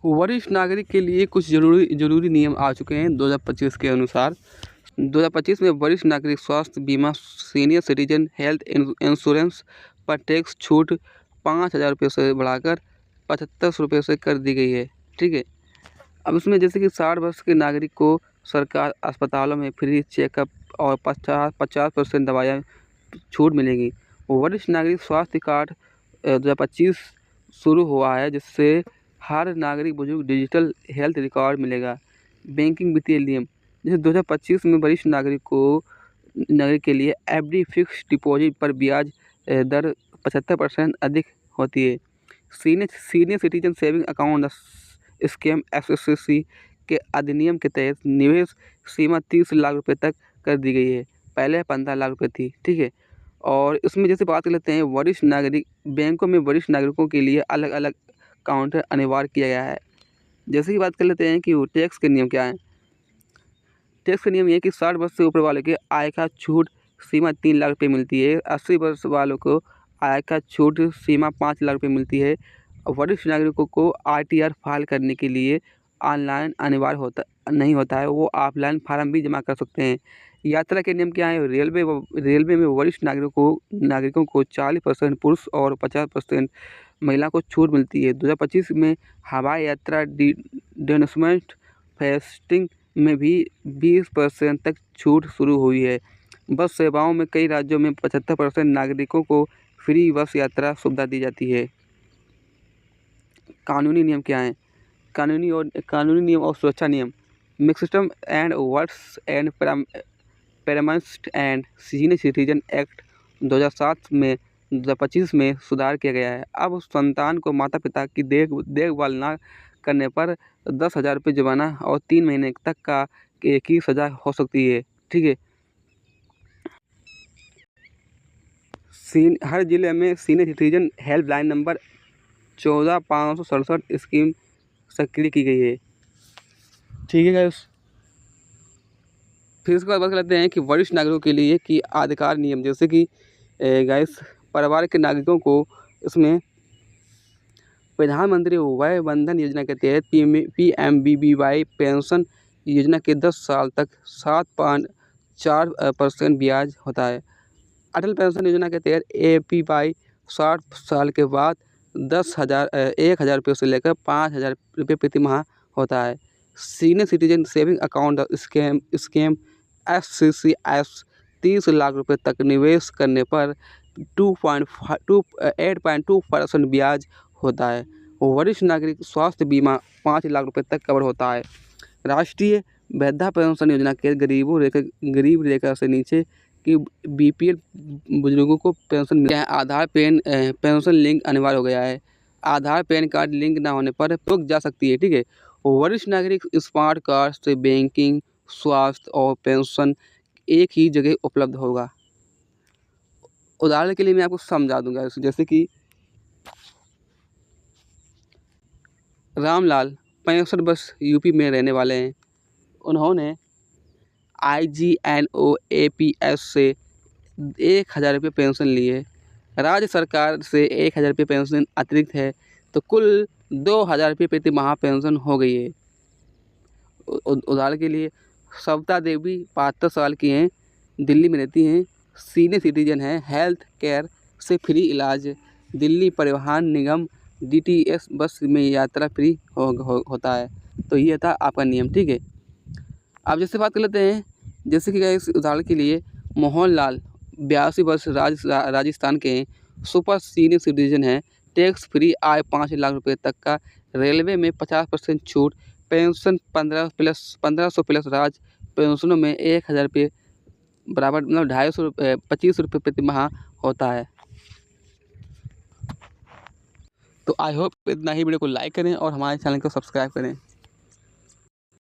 वरिष्ठ नागरिक के लिए कुछ जरूरी नियम आ चुके हैं 2025 के अनुसार। 2025 में वरिष्ठ नागरिक स्वास्थ्य बीमा सीनियर सिटीजन हेल्थ इंश्योरेंस पर टैक्स छूट 5,000 रुपये से बढ़ाकर 75 रुपये से कर दी गई है। ठीक है, अब इसमें जैसे कि 60 वर्ष के नागरिक को सरकार अस्पतालों में फ्री चेकअप और 50% दवाइयाँ छूट मिलेगी। वरिष्ठ नागरिक स्वास्थ्य कार्ड 2025 शुरू हुआ है, जिससे हर नागरिक बुजुर्ग डिजिटल हेल्थ रिकॉर्ड मिलेगा। बैंकिंग वित्तीय नियम जैसे 2025 में वरिष्ठ नागरिक के लिए एफडी फिक्स्ड डिपॉजिट पर ब्याज दर 75% अधिक होती है। Senior citizen saving account scheme SSC के अधिनियम के तहत निवेश सीमा 30 लाख रुपए तक कर दी गई है, पहले 15 लाख रुपए थी। ठीक है, और इसमें जैसे बात कर लेते हैं वरिष्ठ नागरिक बैंकों में वरिष्ठ नागरिकों के लिए अलग अलग काउंटर अनिवार्य किया गया है। जैसे कि बात कर लेते हैं कि वो टैक्स के नियम क्या हैं। टैक्स का नियम ये है कि 60 वर्ष से ऊपर वाले के आय का छूट सीमा 3 लाख रुपये मिलती है। 80 वर्ष वालों को आय का छूट सीमा 5 लाख रुपये मिलती है। वरिष्ठ नागरिकों को आरटीआर फाइल करने के लिए ऑनलाइन अनिवार्य नहीं होता है, वो ऑफलाइन फार्म भी जमा कर सकते हैं। यात्रा के नियम क्या है। रेलवे में वरिष्ठ नागरिकों को 40% पुरुष और 50% महिला को छूट मिलती है। 2025 में हवाई यात्रा डेनोसमेंट फेस्टिंग में भी 20% तक छूट शुरू हुई है। बस सेवाओं में कई राज्यों में 75% नागरिकों को फ्री बस यात्रा सुविधा दी जाती है। कानूनी नियम क्या हैं। कानूनी नियम और सुरक्षा नियम मिक्सिटम एंड वर्ड्स एंड पैरामेंट एंड सीनियर सिटीजन एक्ट 2007 में 2025 में सुधार किया गया है। अब संतान को माता पिता की देखभाल न करने पर 10,000 रुपये जुर्माना और 3 महीने तक का की सज़ा हो सकती है। ठीक है, हर जिले में senior citizen helpline number 14,567 scheme सक्रिय की गई है। ठीक है गाइस, फिर इसके बाद बात कर लेते हैं कि वरिष्ठ नागरिकों के लिए कि अधिकार नियम जैसे कि गाइस परिवार के नागरिकों को इसमें प्रधानमंत्री वय बंधन योजना के तहत PMBBY पेंशन योजना के 10 साल तक 7.4% ब्याज होता है। अटल पेंशन योजना के तहत APY 60 साल के बाद 1,000 रुपये से लेकर 5,000 रुपये प्रति माह होता है। Senior citizen saving account scheme SCCS 30 lakh रुपये तक निवेश करने पर 8.2% ब्याज होता है। वरिष्ठ नागरिक स्वास्थ्य बीमा 5 लाख रुपये तक कवर होता है। राष्ट्रीय वृद्धा पेंशन योजना के गरीब रेखा से नीचे कि BPL बुजुर्गों को पेंशन मिलता है। आधार पेंशन लिंक अनिवार्य हो गया है। आधार पैन कार्ड लिंक ना होने पर रुक जा सकती है। ठीक है, वरिष्ठ नागरिक स्मार्ट कार्ड से बैंकिंग, स्वास्थ्य और पेंशन एक ही जगह उपलब्ध होगा। उदाहरण के लिए मैं आपको समझा दूंगा, जैसे कि रामलाल 65 वर्ष यूपी में रहने वाले हैं। उन्होंने IGNOAPS से 1,000 रुपये पेंशन ली है। राज्य सरकार से 1,000 रुपये पेंशन अतिरिक्त है, तो कुल 2,000 रुपये प्रति माह पेंशन हो गई है। उदाहरण के लिए सविता देवी 72 साल की हैं, दिल्ली में रहती हैं, सीनियर सिटीजन हैं, हेल्थ केयर से फ्री इलाज, दिल्ली परिवहन निगम DTS बस में यात्रा फ्री होता है। तो ये था आपका नियम। ठीक है, अब जैसे बात कर लेते हैं, जैसे कि इस उदाहरण के लिए मोहन लाल 82 वर्ष राजस्थान के हैं, सुपर सीनियर सिटीजन हैं, टैक्स फ्री आय 5 लाख रुपए तक का, रेलवे में 50% छूट, पेंशन 1500 प्लस राज्य पेंशनों में 1,000 रुपये बराबर मतलब 25 रुपये प्रति माह होता है। तो आई होप इतना ही। वीडियो को लाइक करें और हमारे चैनल को सब्सक्राइब करें।